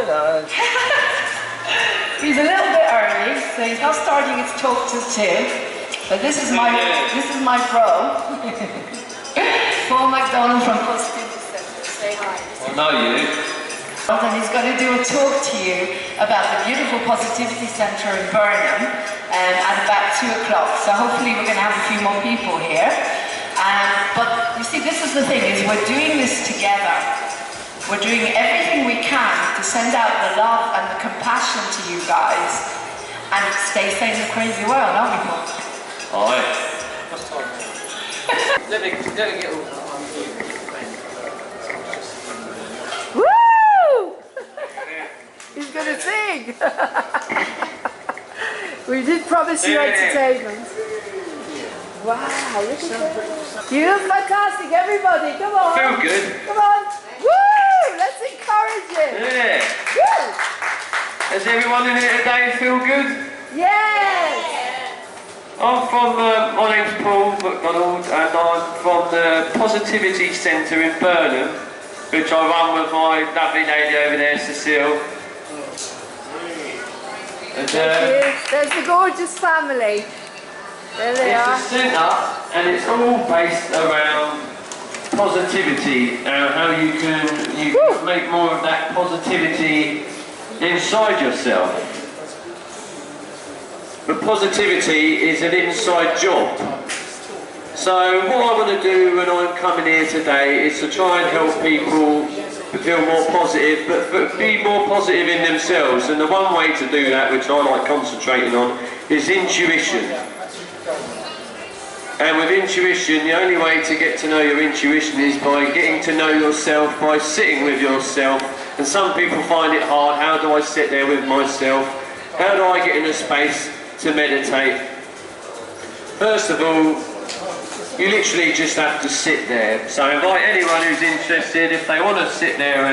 no. He's a little bit early, so he's not starting his talk till 2. But this is my bro, Paul Mcdonald from Positivity Center. Say hi. I know you. And he's going to do a talk to you about the beautiful Positivity Center in Burnham at about 2 o'clock. So hopefully we're going to have a few more people here. But you see, this is the thing, is we're doing this together. We're doing everything we can to send out the love and the compassion to you guys and stay sane in a crazy world, aren't we, Paul? Aye. Let me get all. Woo! He's gonna sing! We did promise you entertainment. Wow, look at that. You look fantastic, everybody. Come on. Feel good. Come on. Woo! Let's encourage it. Yeah. Woo! Does everyone in here today feel good? Yes! I'm from, my name's Paul Mcdonald, and I'm from the Positivity Centre in Burnham, which I run with my lovely lady over there, Cecile. And, there's the gorgeous family. There they are. It's a centre, and it's all based around positivity and how you can make more of that positivity inside yourself. But positivity is an inside job. So what I want to do when I'm coming here today is to try and help people feel more positive, but be more positive in themselves. And the one way to do that, which I like concentrating on, is intuition. And with intuition, the only way to get to know your intuition is by getting to know yourself, by sitting with yourself. And some people find it hard. How do I sit there with myself? How do I get in a space to meditate? First of all, you literally just have to sit there. So I invite anyone who's interested, if they want to sit there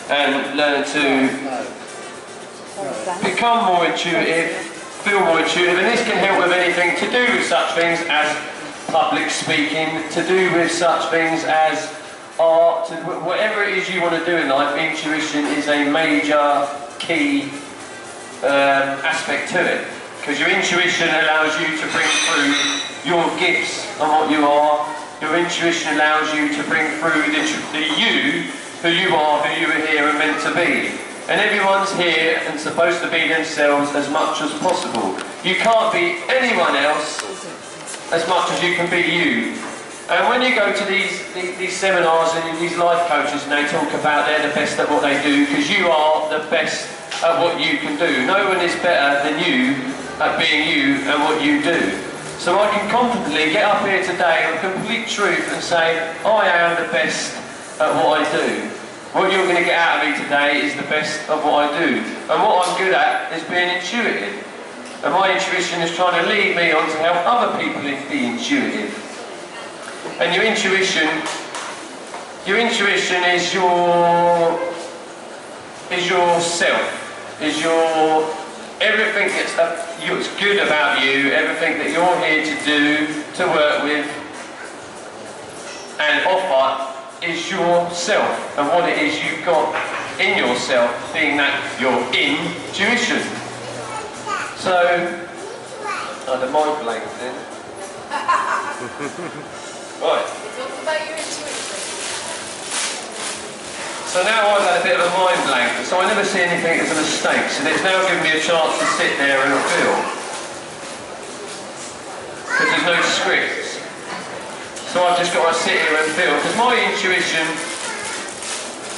and learn to become more intuitive, feel more intuitive, and this can help with anything to do with such things as public speaking, to do with such things as art, to whatever it is you want to do in life. Intuition is a major key aspect to it, because your intuition allows you to bring through your gifts and what you are. Your intuition allows you to bring through the you, who you are, who you are here and meant to be. And everyone's here and supposed to be themselves as much as possible. You can't be anyone else as much as you can be you. And when you go to these seminars and these life coaches and they talk about they're the best at what they do, because you are the best at what you can do. No one is better than you at being you and what you do. So I can confidently get up here today with complete truth and say, I am the best at what I do. What you're going to get out of me today is the best of what I do. And what I'm good at is being intuitive. And my intuition is trying to lead me on to help other people be intuitive. And your intuition is your self, is your everything that's good about you, everything that you're here to do, to work with and offer, is yourself, and what it is you've got in yourself, being that your intuition. So, the mind blank then. Right. Talk about your intuition. So now I've had a bit of a mind blank, so I never see anything as a mistake, so it's now given me a chance to sit there and feel. Because there's no scripts. So I've just got to sit here and feel, because my intuition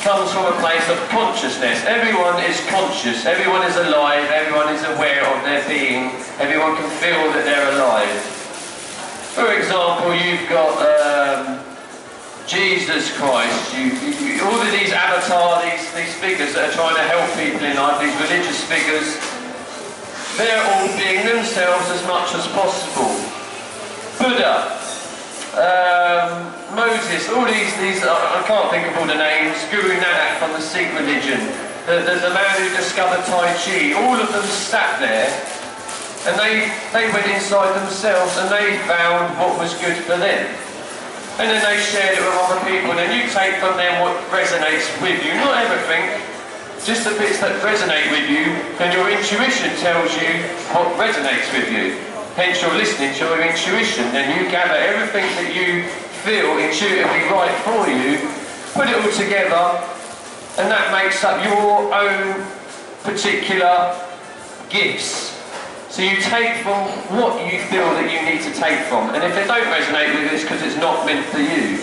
comes from a place of consciousness. Everyone is conscious, everyone is alive, everyone is aware of their being, everyone can feel that they're alive. For example, you've got Jesus Christ, all of these avatars, these figures that are trying to help people in life, these religious figures, they're all being themselves as much as possible. Buddha, Moses, all these I can't think of all the names, Guru Nanak from the Sikh religion, the man who discovered Tai Chi, all of them sat there and they went inside themselves and they found what was good for them. And then they shared it with other people, and then you take from them what resonates with you. Not everything, just the bits that resonate with you, and your intuition tells you what resonates with you. Hence you're listening to your intuition, then you gather everything that you feel intuitively right for you, put it all together, and that makes up your own particular gifts. So you take from what you feel that you need to take from, and if they don't resonate with this because it's not meant for you.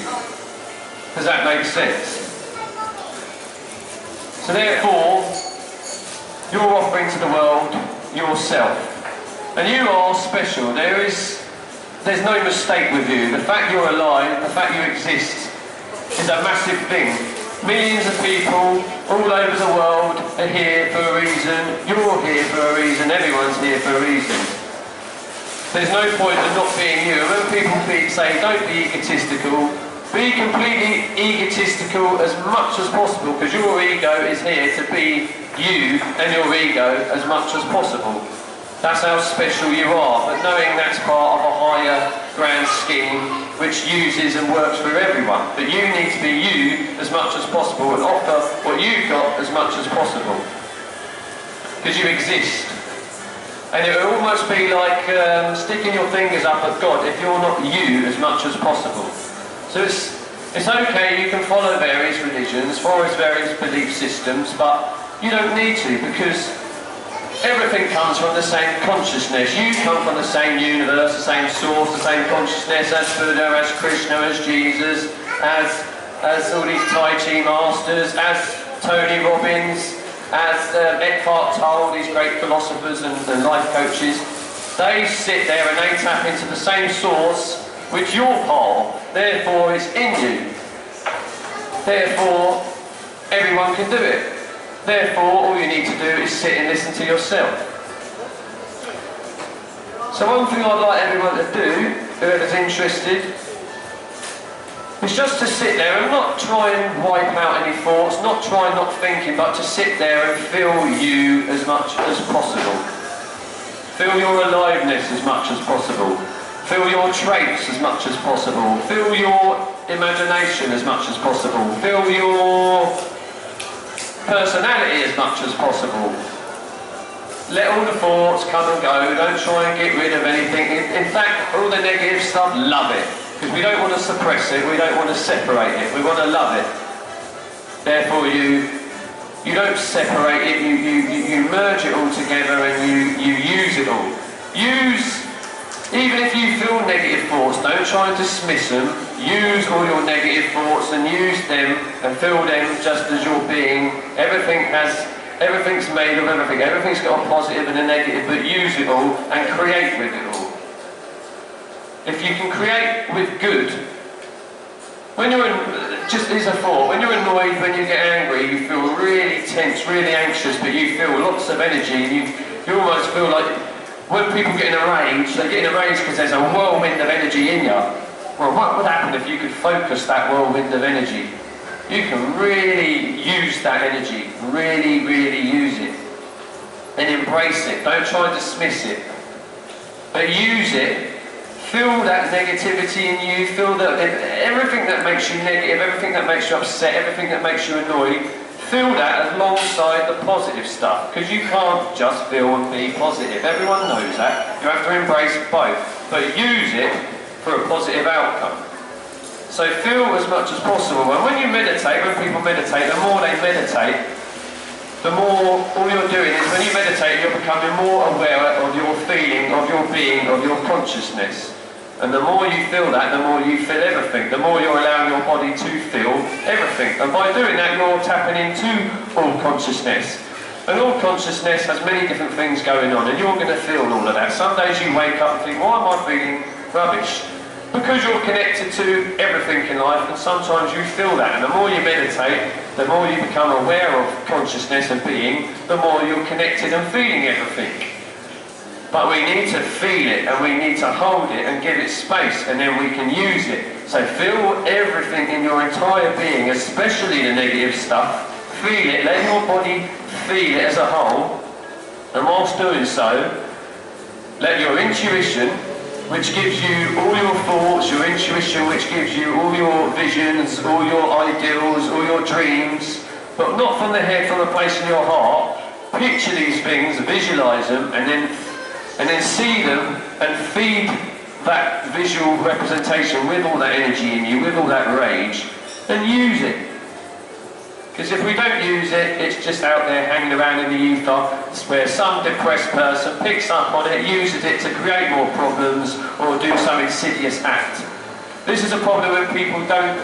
Does that make sense? So therefore, you're offering to the world yourself. And you are special. There's no mistake with you. The fact you're alive, the fact you exist, is a massive thing. Millions of people all over the world are here for a reason. You're here for a reason. Everyone's here for a reason. There's no point in not being you. When people say, don't be egotistical, be completely egotistical as much as possible, because your ego is here to be you and your ego as much as possible. That's how special you are, but knowing that's part of a higher grand scheme which uses and works for everyone. But you need to be you as much as possible and offer what you've got as much as possible. Because you exist. And it will almost be like sticking your fingers up at God if you're not you as much as possible. So it's okay, you can follow various religions, follow various belief systems, but you don't need to, because everything comes from the same consciousness. You come from the same universe, the same source, the same consciousness as Buddha, as Krishna, as Jesus, as all these Tai Chi masters, as Tony Robbins, as Eckhart Tolle, these great philosophers and life coaches. They sit there and they tap into the same source which you're part of. Therefore it's in you. Therefore everyone can do it. Therefore, all you need to do is sit and listen to yourself. So one thing I'd like everyone to do, whoever's interested, is just to sit there and not try and wipe out any thoughts, not try not thinking, but to sit there and feel you as much as possible. Feel your aliveness as much as possible. Feel your traits as much as possible. Feel your imagination as much as possible. Feel your personality as much as possible. Let all the thoughts come and go. Don't try and get rid of anything. In fact, all the negative stuff, love it. Because we don't want to suppress it, we don't want to separate it, we want to love it. Therefore you don't separate it, you merge it all together and you use it all. Even if you feel negative thoughts, don't try and dismiss them. Use all your negative thoughts and use them and feel them just as your being. Everything's made of everything. Everything's got a positive and a negative, but use it all and create with it all. If you can create with good, just as a thought, when you're annoyed, when you get angry, you feel really tense, really anxious, but you feel lots of energy, and you almost feel like when people get in a rage, they get in a rage because there's a whirlwind of energy in you. Well, what would happen if you could focus that whirlwind of energy? You can really use that energy, really, really use it. And embrace it. Don't try and dismiss it. But use it. Feel that negativity in you. Feel that everything that makes you negative, everything that makes you upset, everything that makes you annoyed, feel that alongside the positive stuff, because you can't just feel and be positive. Everyone knows that. You have to embrace both, but use it for a positive outcome. So feel as much as possible. And when you meditate, when people meditate, the more they meditate, the more all you're doing is when you meditate, you're becoming more aware of your feeling, of your being, of your consciousness. And the more you feel that, the more you feel everything. The more you're allowing your body to feel everything. And by doing that, you're tapping into all consciousness. And all consciousness has many different things going on, and you're going to feel all of that. Some days you wake up and think, why am I feeling rubbish? Because you're connected to everything in life, and sometimes you feel that. And the more you meditate, the more you become aware of consciousness and being, the more you're connected and feeling everything. But we need to feel it, and we need to hold it and give it space, and then we can use it. So feel everything in your entire being, especially the negative stuff. Feel it, let your body feel it as a whole. And whilst doing so, let your intuition, which gives you all your thoughts, your intuition which gives you all your visions, all your ideals, all your dreams, but not from the head, from a place in your heart. Picture these things, visualize them, and then see them and feed that visual representation with all that energy in you, with all that rage, and use it. Because if we don't use it, it's just out there hanging around in the ether, where some depressed person picks up on it, uses it to create more problems or do some insidious act. This is a problem when people don't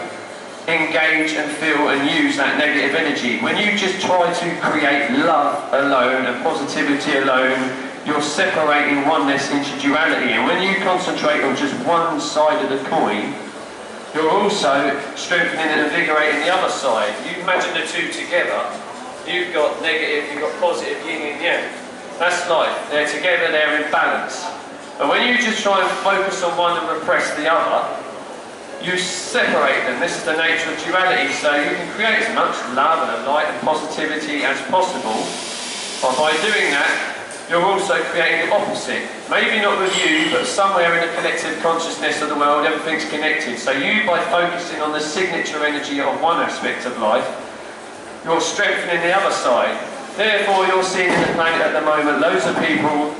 engage and feel and use that negative energy. When you just try to create love alone and positivity alone, you're separating oneness into duality. And when you concentrate on just one side of the coin, you're also strengthening and invigorating the other side. You imagine the two together. You've got negative, you've got positive, yin and yang. That's life. They're together, they're in balance. And when you just try and focus on one and repress the other, you separate them. This is the nature of duality. So you can create as much love and light and positivity as possible. But by doing that, you're also creating the opposite. Maybe not with you, but somewhere in the collective consciousness of the world, everything's connected. So you, by focusing on the signature energy of one aspect of life, you're strengthening the other side. Therefore, you're seeing in the planet at the moment loads of people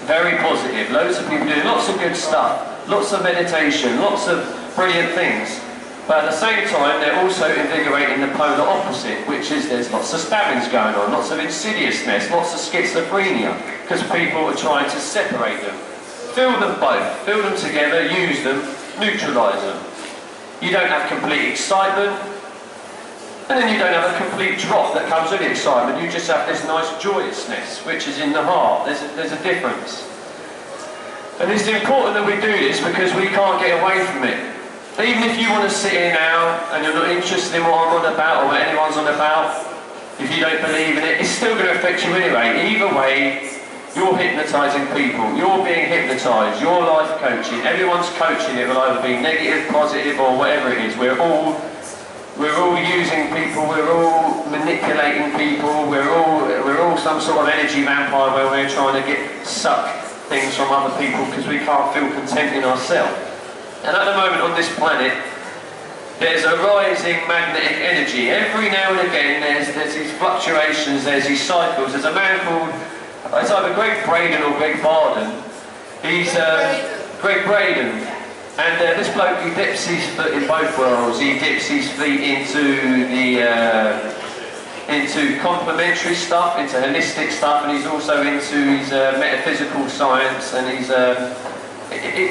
very positive, loads of people doing lots of good stuff, lots of meditation, lots of brilliant things. But at the same time, they're also invigorating the polar opposite, which is there's lots of stabbings going on, lots of insidiousness, lots of schizophrenia, because people are trying to separate them. Fill them both, fill them together, use them, neutralise them. You don't have complete excitement, and then you don't have a complete drop that comes with the excitement. You just have this nice joyousness, which is in the heart. There's a difference. And it's important that we do this because we can't get away from it. Even if you want to sit here now and you're not interested in what I'm on about or what anyone's on about, if you don't believe in it, it's still going to affect you anyway. Either way, you're hypnotising people, you're being hypnotised, you're life coaching, everyone's coaching. It will either be negative, positive or whatever it is. We're all using people, we're all manipulating people, we're all some sort of energy vampire where we're trying to suck things from other people because we can't feel content in ourselves. And at the moment on this planet, there's a rising magnetic energy. Every now and again there's these fluctuations, there's these cycles. There's a man called, it's either Greg Braden or Greg Barden. He's Greg Braden. And this bloke, he dips his foot in both worlds. He dips his feet into complementary stuff, into holistic stuff, and he's also into his metaphysical science, and he's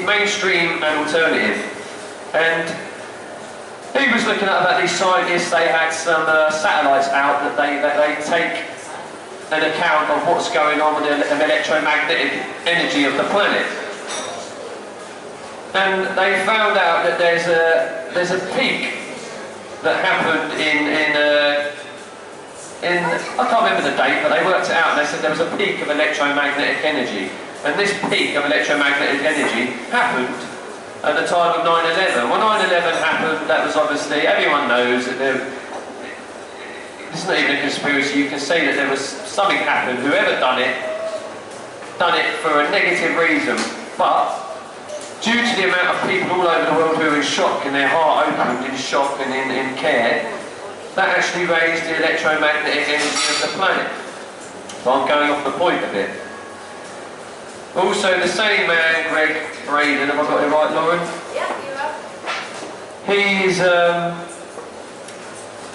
mainstream and alternative. And he was looking at about these scientists. They had some satellites out that they take an account of what's going on with the electromagnetic energy of the planet. And they found out that there's a peak that happened I can't remember the date, but they worked it out and they said there was a peak of electromagnetic energy. And this peak of electromagnetic energy happened at the time of 9/11. When 9/11 happened, that was obviously, everyone knows that it's not even a conspiracy. You can see that there was something happened. Whoever done it for a negative reason. But due to the amount of people all over the world who were in shock and their heart opened in shock and in care, that actually raised the electromagnetic energy of the planet. So I'm going off the point a bit. Also, the same man, Greg Braden, have I got it right, Lauren? Yeah, you have.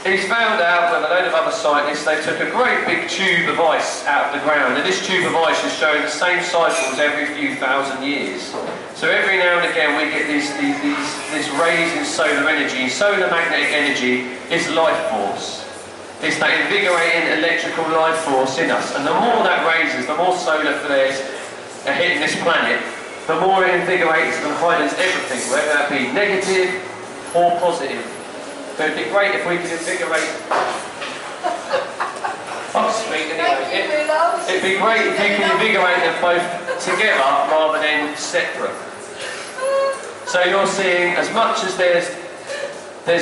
He's found out with a load of other scientists, they took a great big tube of ice out of the ground, and this tube of ice is showing the same cycles every few thousand years. So every now and again we get this raise in solar energy. Solar magnetic energy is life force. It's that invigorating electrical life force in us, and the more that raises, the more solar flares are hitting this planet, the more it invigorates and heightens everything, whether that be negative or positive. So it'd be great if we could invigorate. I'll speak anyway. It'd be great if you could invigorate them both together rather than separate. So you're seeing, as much as there's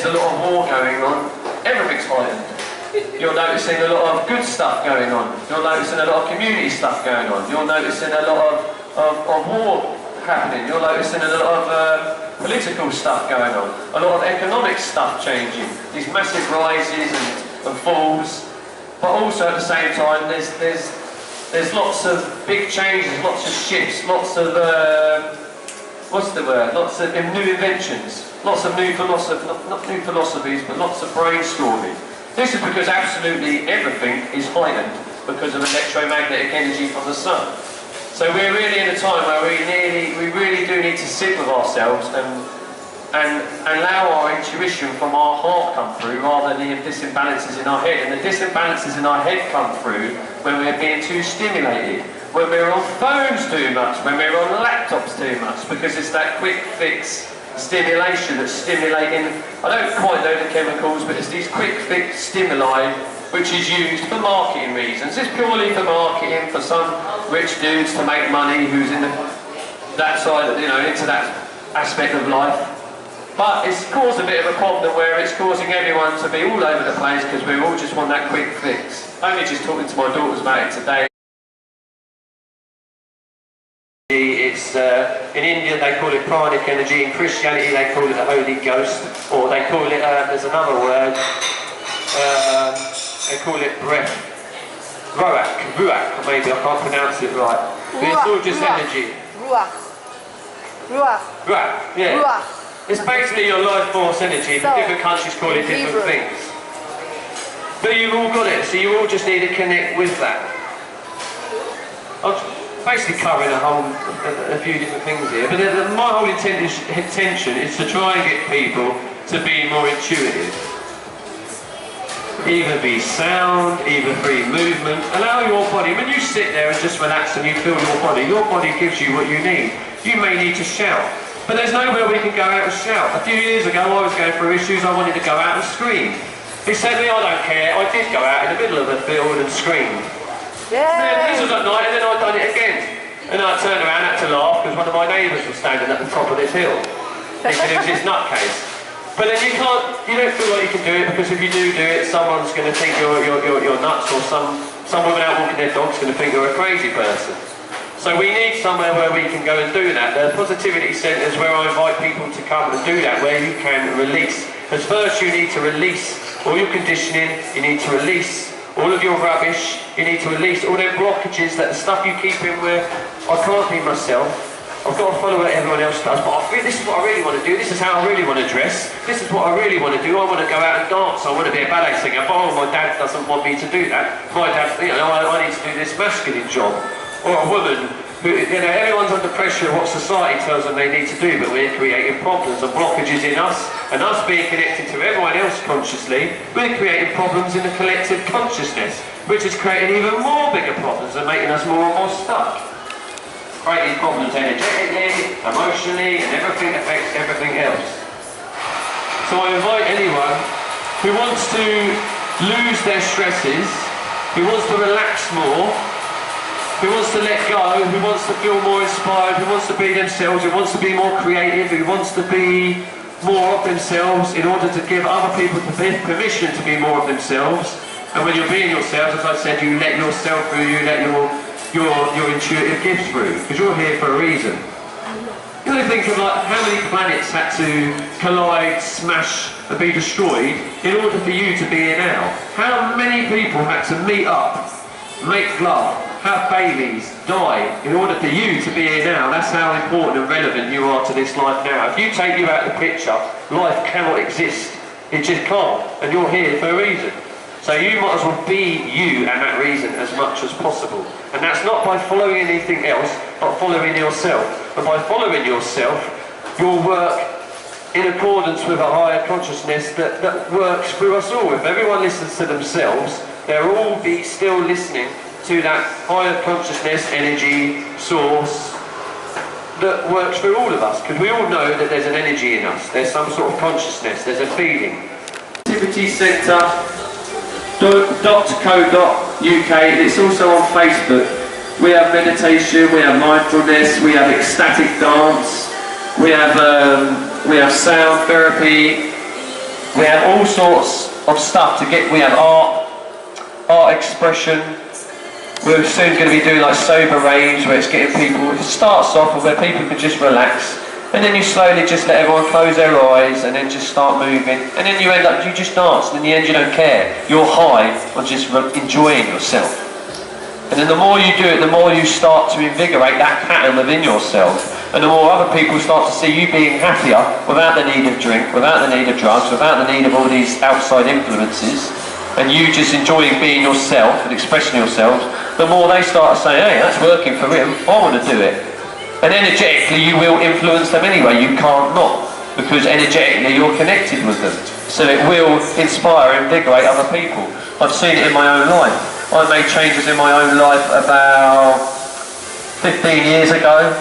a lot of war going on, everything's heightened. You're noticing a lot of good stuff going on. You're noticing a lot of community stuff going on. You're noticing a lot of war happening. You're noticing a lot of political stuff going on. A lot of economic stuff changing. These massive rises and and falls, but also at the same time there's lots of big changes, lots of shifts, lots of what's the word? Lots of new inventions, lots of new not new philosophies, but lots of brainstorming. This is because absolutely everything is heightened because of electromagnetic energy from the sun. So we're really in a time where we really do need to sit with ourselves and allow our intuition from our heart come through rather than the disimbalances in our head. And the disimbalances in our head come through when we're being too stimulated, when we're on phones too much, when we're on laptops too much, because it's that quick fix stimulation that's stimulating, I don't quite know the chemicals, but it's these quick fix stimuli which is used for marketing reasons. It's purely for marketing, for some rich dudes to make money who's in that side, into that aspect of life. But it's caused a bit of a problem where it's causing everyone to be all over the place because we all just want that quick fix. Only just talking to my daughters about it today. It's in India they call it pranic energy, in Christianity they call it the Holy Ghost, or they call it, there's another word, they call it breath. Ruach, maybe, I can't pronounce it right. But it's all just energy. Ruach, yeah. Ruach. It's basically your life force energy, but different countries call it different things. But you've all got it, so you all just need to connect with that. I'm basically covering a few different things here, but my whole intention is to try and get people to be more intuitive. Either be sound, either free movement. Allow your body, when you sit there and just relax and you feel your body gives you what you need. You may need to shout, but there's nowhere we can go out and shout. A few years ago I was going through issues, I wanted to go out and scream. He said to me, I don't care, I did go out in the middle of a field and screamed. Yeah. This was at night and then I'd done it again. And I turned around and had to laugh because one of my neighbours was standing at the top of this hill. Thinking it was his nutcase. But then you don't feel like you can do it because if you do it, someone's going to think you're nuts, or some woman out walking their dog's going to think you're a crazy person. So we need somewhere where we can go and do that. The positivity centres where I invite people to come and do that, where you can release. Because first you need to release all your conditioning, you need to release all of your rubbish, you need to release all them blockages, that the stuff you keep in where I can't be myself. I've got to follow what everyone else does, but I feel this is what I really want to do, this is how I really want to dress, this is what I really want to do, I want to go out and dance, I want to be a ballet singer, but oh, my dad doesn't want me to do that, my dad, I need to do this masculine job, or a woman who, everyone's under pressure of what society tells them they need to do, but we're creating problems and blockages in us, and us being connected to everyone else consciously, we're creating problems in the collective consciousness, which is creating even more bigger problems and making us more and more stuck. Creating problems energetically, emotionally, and everything affects everything else. So I invite anyone who wants to lose their stresses, who wants to relax more, who wants to let go, who wants to feel more inspired, who wants to be themselves, who wants to be more creative, who wants to be more of themselves in order to give other people permission to be more of themselves. And when you're being yourselves, as I said, you let yourself through, you let your intuitive gifts through, because you're here for a reason. You know, think of like how many planets had to collide, smash and be destroyed in order for you to be here now. How many people had to meet up, make love, have babies, die in order for you to be here now. That's how important and relevant you are to this life now. If you take you out of the picture, life cannot exist. It just can't, and you're here for a reason. So you might as well be you and that reason as much as possible. And that's not by following anything else, but following yourself. And by following yourself, you'll work in accordance with a higher consciousness that works through us all. If everyone listens to themselves, they'll all be still listening to that higher consciousness, energy, source, that works through all of us. Because we all know that there's an energy in us. There's some sort of consciousness, there's a feeling. Activity Centre. .co.uk. It's also on Facebook. We have meditation, we have mindfulness, we have ecstatic dance, we have sound therapy, we have all sorts of stuff to get. We have art expression. We're soon going to be doing like sober raves where it's getting people. It starts off where people can just relax And then you slowly just let everyone close their eyes and then just start moving. And then you end up, you just dance, and in the end you don't care. You're high on just enjoying yourself. And then the more you do it, the more you start to invigorate that pattern within yourself. And the more other people start to see you being happier without the need of drink, without the need of drugs, without the need of all these outside influences, and you just enjoying being yourself and expressing yourself, the more they start to say, hey, that's working for him, I want to do it. And energetically you will influence them anyway, you can't not, because energetically you're connected with them. So it will inspire and invigorate other people. I've seen it in my own life. I made changes in my own life about 15 years ago.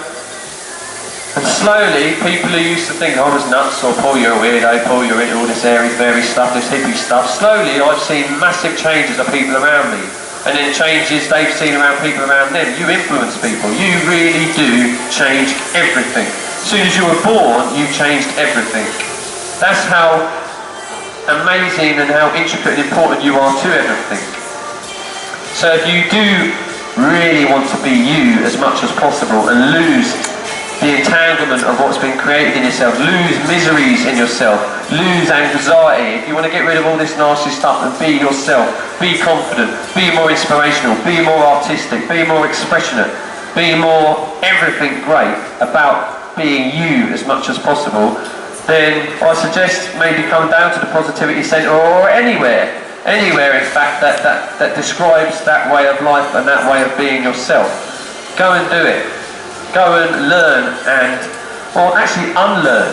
And slowly, people who used to think I was nuts, or Paul, you're a weirdo, Paul, you're into all this airy-fairy stuff, this hippie stuff, slowly I've seen massive changes of people around me. And then changes they've seen around people around them. You influence people. You really do change everything. As soon as you were born, you changed everything. That's how amazing and how intricate and important you are to everything. So if you do really want to be you as much as possible and lose the entanglement of what's been created in yourself, lose miseries in yourself, lose anxiety, if you want to get rid of all this nasty stuff and be yourself, be confident, be more inspirational, be more artistic, be more expressionate, be more everything great about being you as much as possible, then I suggest maybe come down to the Positivity Centre or anywhere in fact that describes that way of life and that way of being yourself. Go and do it. Go and learn and, or actually unlearn.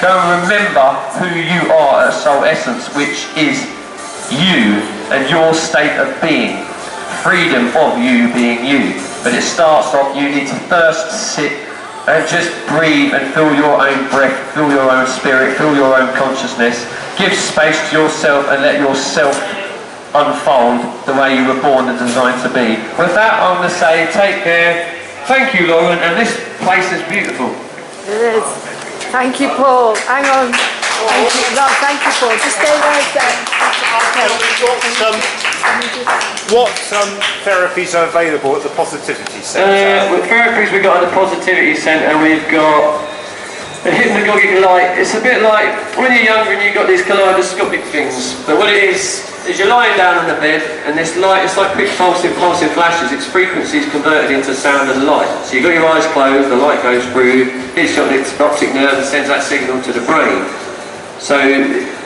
Go and remember who you are at soul essence, which is you and your state of being. Freedom of you being you. But it starts off, you need to first sit and just breathe and feel your own breath, feel your own spirit, feel your own consciousness. Give space to yourself and let yourself unfold the way you were born and designed to be. With that, I'm going to say take care. Thank you, Lauren, and this place is beautiful. It is. Thank you, Paul. Hang on. Thank you. No, thank you, Paul. Just stay there a sec. What therapies are available at the Positivity Centre? With therapies we've got at the Positivity Centre, we've got a hypnagogic light. It's a bit like when you're younger and you've got these kaleidoscopic things, but what it is you're lying down on the bed and this light, it's like quick pulsing flashes, its frequency is converted into sound and light. So you've got your eyes closed, the light goes through, hits your optic nerve and sends that signal to the brain. So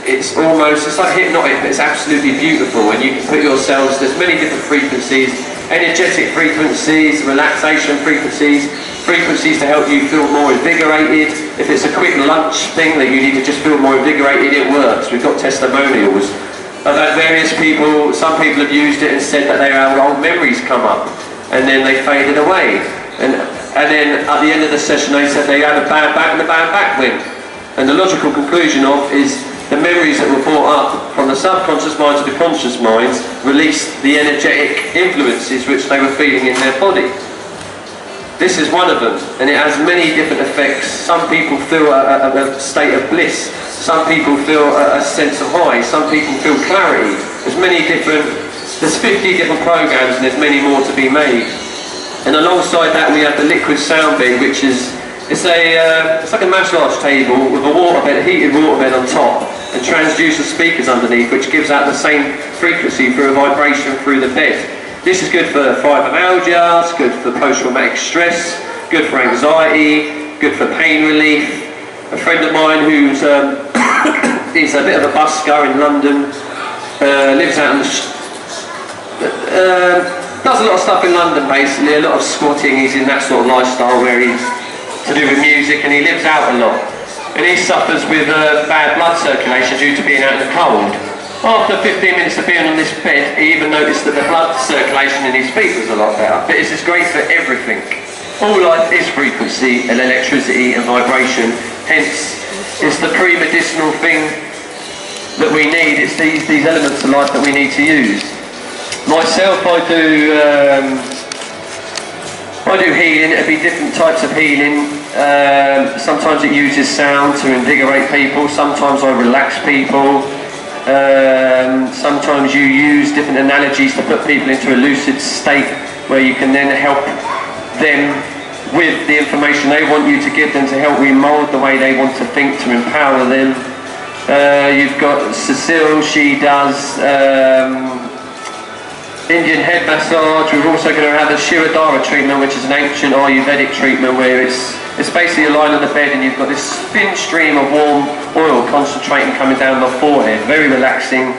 it's like hypnotic, but it's absolutely beautiful, and you can put yourselves, there's many different frequencies, energetic frequencies, relaxation frequencies, frequencies to help you feel more invigorated. If it's a quick lunch thing that you need to just feel more invigorated, it works. We've got testimonials. I've had various people, some people have used it and said that their old memories come up and then they faded away. And then at the end of the session they said they had a bad back and a bad back went. And the logical conclusion of is the memories that were brought up from the subconscious mind to the conscious mind released the energetic influences which they were feeling in their body. This is one of them, and it has many different effects. Some people feel a state of bliss. Some people feel a sense of high. Some people feel clarity. There's 50 different programs, and there's many more to be made. And alongside that, we have the liquid sound bed, which is it's like a massage table with a heated waterbed on top, and transducer speakers underneath, which gives out the same frequency through a vibration through the bed. This is good for fibromyalgia, it's good for post-traumatic stress, good for anxiety, good for pain relief. A friend of mine who's he's a bit of a busker in London, lives out in does a lot of stuff in London basically, a lot of squatting, he's in that sort of lifestyle where he's to do with music and he lives out a lot. And he suffers with bad blood circulation due to being out in the cold. After 15 minutes of being on this bed, he even noticed that the blood circulation in his feet was a lot better. But this is great for everything. All life is frequency and electricity and vibration. Hence, it's the pre-medicinal thing that we need. It's these elements of life that we need to use. Myself, I do healing. It'll be different types of healing. Sometimes it uses sound to invigorate people. Sometimes I relax people. Sometimes you use different analogies to put people into a lucid state where you can then help them with the information they want you to give them to help remould the way they want to think, to empower them. You've got Cecile, she does Indian head massage. We're also going to have a Shirodhara treatment, which is an ancient Ayurvedic treatment where it's basically a line on the bed and you've got this thin stream of warm oil concentrating coming down the forehead. Very relaxing,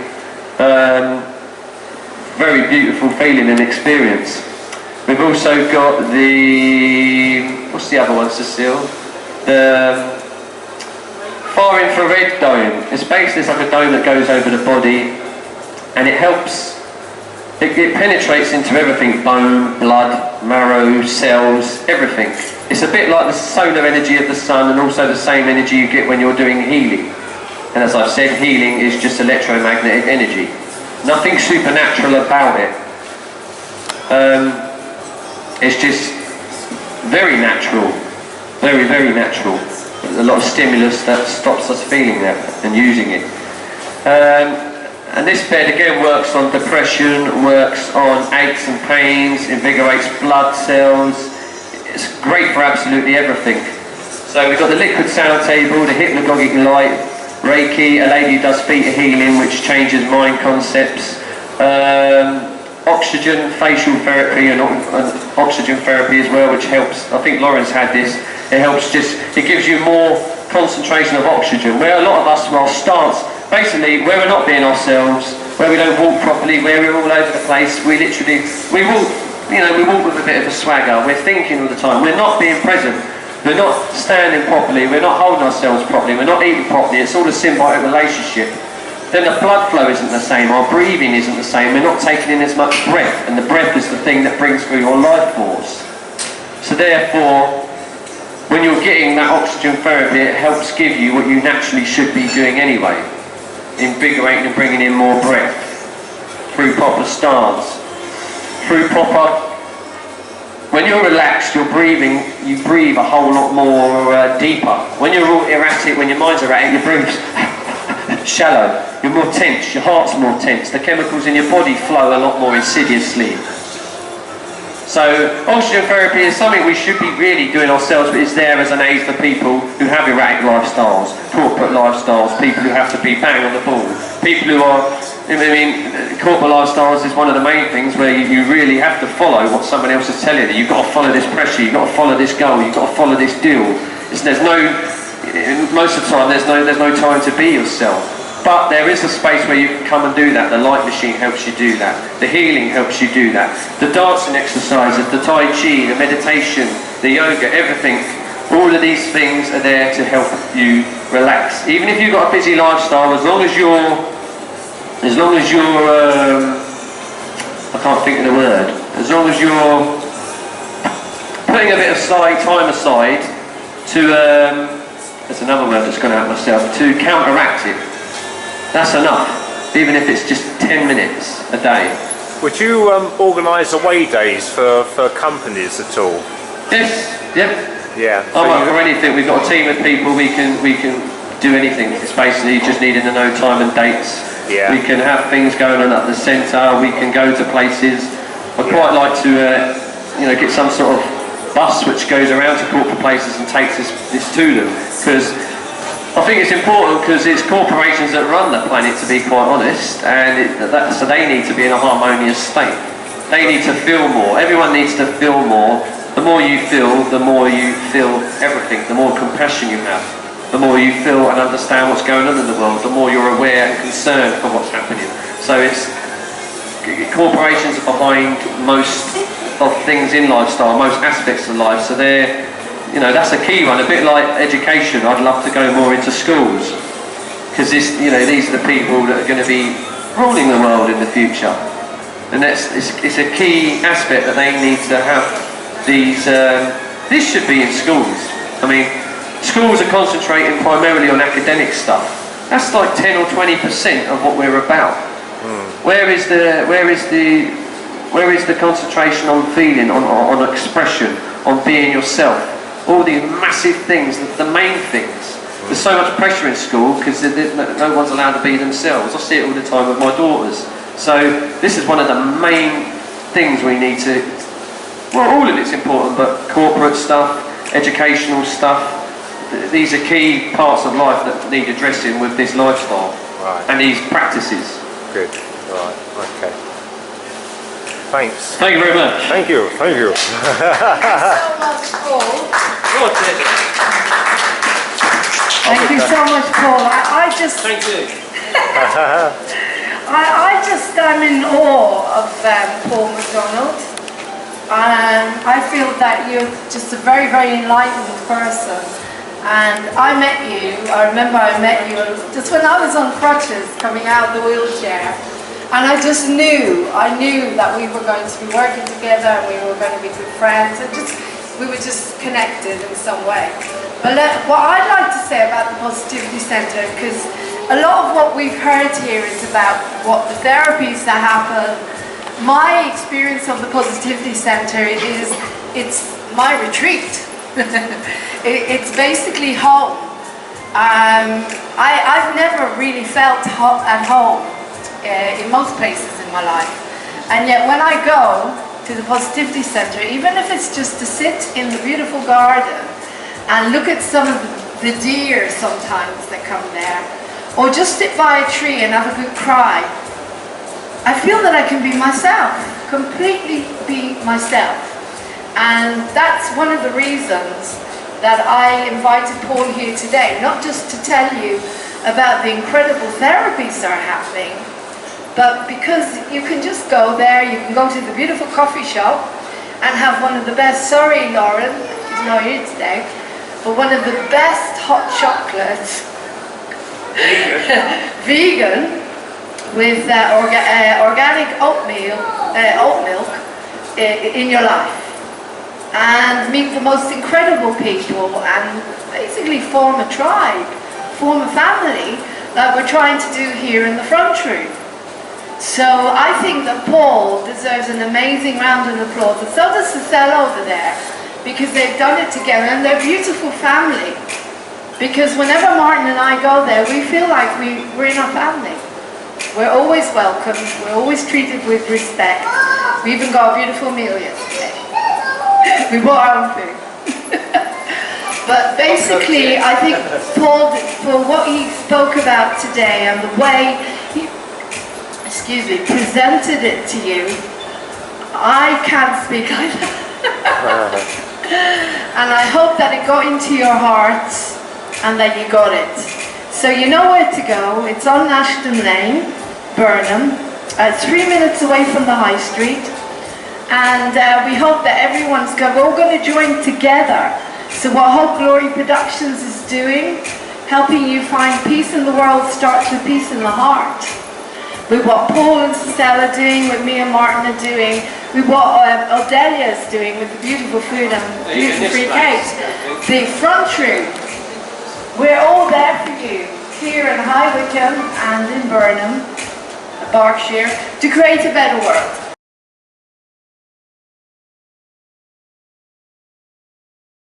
very beautiful feeling and experience. We've also got the, what's the other one, Cecile? The far infrared dome. It's basically like a dome that goes over the body and it helps, it penetrates into everything, bone, blood, marrow, cells, everything. It's a bit like the solar energy of the sun and also the same energy you get when you're doing healing. And as I've said, healing is just electromagnetic energy. Nothing supernatural about it. It's just very natural, very, very natural. A lot of stimulus that stops us feeling that and using it. And this bed again works on depression, works on aches and pains, invigorates blood cells. It's great for absolutely everything. So we've got the liquid sound table, the hypnagogic light, Reiki, a lady who does theta healing which changes mind concepts, oxygen, facial therapy and oxygen therapy as well, which helps. I think Lauren's had this. It helps it gives you more concentration of oxygen. Where a lot of us, well, stance, basically where we're not being ourselves, where we don't walk properly, where we're all over the place, we walk, we walk with a bit of a swagger, we're thinking all the time, we're not being present, we're not standing properly, we're not holding ourselves properly, we're not eating properly, it's all a symbiotic relationship. Then the blood flow isn't the same, our breathing isn't the same, we're not taking in as much breath, and the breath is the thing that brings through your life force. So therefore, when you're getting that oxygen therapy, it helps give you what you naturally should be doing anyway. Invigorating and bringing in more breath. Through proper stance. Through proper... When you're relaxed, you're breathing, you breathe a whole lot more deeper. When you're all erratic, when your mind's erratic, you breathe shallow. You're more tense, your heart's more tense. The chemicals in your body flow a lot more insidiously. So oxygen therapy is something we should be really doing ourselves, but it's there as an aid for people who have erratic lifestyles, corporate lifestyles, people who have to be bang on the ball, people who are, corporate lifestyles is one of the main things where you really have to follow what someone else is telling you. You've got to follow this pressure, you've got to follow this goal, you've got to follow this deal. Most of the time there's no time to be yourself. But there is a space where you can come and do that. The light machine helps you do that. The healing helps you do that. The dancing exercises, the Tai Chi, the meditation, the yoga, everything. All of these things are there to help you relax. Even if you've got a busy lifestyle, as long as you're I can't think of the word. As long as you're putting a bit of time aside to, there's another word that's gone out of myself, to counteract it. That's enough, even if it's just 10 minutes a day. Would you organise away days for companies at all? Yes, yep. Yeah. I'm up for anything. We've got a team of people, we can do anything. It's basically just needing to know time and dates. Yeah. We can have things going on at the centre, we can go to places. I'd quite like to get some sort of bus which goes around to corporate places and takes this to them, because I think it's important, because it's corporations that run the planet, to be quite honest, and so they need to be in a harmonious state. They need to feel more. Everyone needs to feel more. The more you feel everything. The more compassion you have. The more you feel and understand what's going on in the world, the more you're aware and concerned for what's happening. So corporations are behind most of things in lifestyle, most aspects of life, so that's a key one. A bit like education, I'd love to go more into schools, because these are the people that are going to be ruling the world in the future, and it's a key aspect that they need to have these. This should be in schools. Schools are concentrating primarily on academic stuff. That's like 10 or 20% of what we're about. Where is the concentration on feeling, on expression, on being yourself? All these massive things, the main things. There's so much pressure in school because no one's allowed to be themselves. I see it all the time with my daughters. So this is one of the main things we need to Well, all of it's important, but corporate stuff, educational stuff, these are key parts of life that need addressing with this lifestyle and these practices. Good. Right. Okay. Thanks. Thank you very much. Thank you. Thank you. so much, Paul. Your pleasure. Thank you so much, Paul. I just, Thank you. I just am in awe of Paul Mcdonald. I feel that you're just a very, very enlightened person. And I remember I met you just when I was on crutches coming out of the wheelchair. And I knew that we were going to be working together and we were going to be good friends. And we were just connected in some way. But what I'd like to say about the Positivity Centre, because a lot of what we've heard here is about what the therapies that happen. My experience of the Positivity Centre is it's my retreat. It's basically home. I've never really felt at home in most places in my life. And yet when I go to the Positivity Centre, even if it's just to sit in the beautiful garden and look at some of the deer sometimes that come there, or just sit by a tree and have a good cry, I feel that I can be myself, completely be myself. And that's one of the reasons that I invited Paul here today, not just to tell you about the incredible therapies that are happening, but because you can just go there, you can go to the beautiful coffee shop and have one of the best, sorry Lauren, she's not here today, but one of the best hot chocolates, vegan, with organic oat milk in your life. And meet the most incredible people and basically form a tribe, form a family that we're trying to do here in the front room. So I think that Paul deserves an amazing round of applause, and so does Cecile over there, because they've done it together and they're a beautiful family. Because whenever Martin and I go there, we feel like we're in a family. We're always welcomed, we're always treated with respect. We even got a beautiful meal yesterday. We bought our own food. But basically, I think Paul, for what he spoke about today and the way he, presented it to you, I can't speak like that. And I hope that it got into your hearts and that you got it. So you know where to go. It's on Ashton Lane, Burnham. It's 3 minutes away from the High Street. And we hope that everyone's we're all going to join together. So what Hope Glory Productions is doing, helping you find peace in the world starts with peace in the heart. With what Paul and Cecile are doing, what me and Martin are doing, with what Odelia is doing with the beautiful food and gluten-free cakes. The front room, we're all there for you, here in High Wycombe and in Burnham, Berkshire, to create a better world.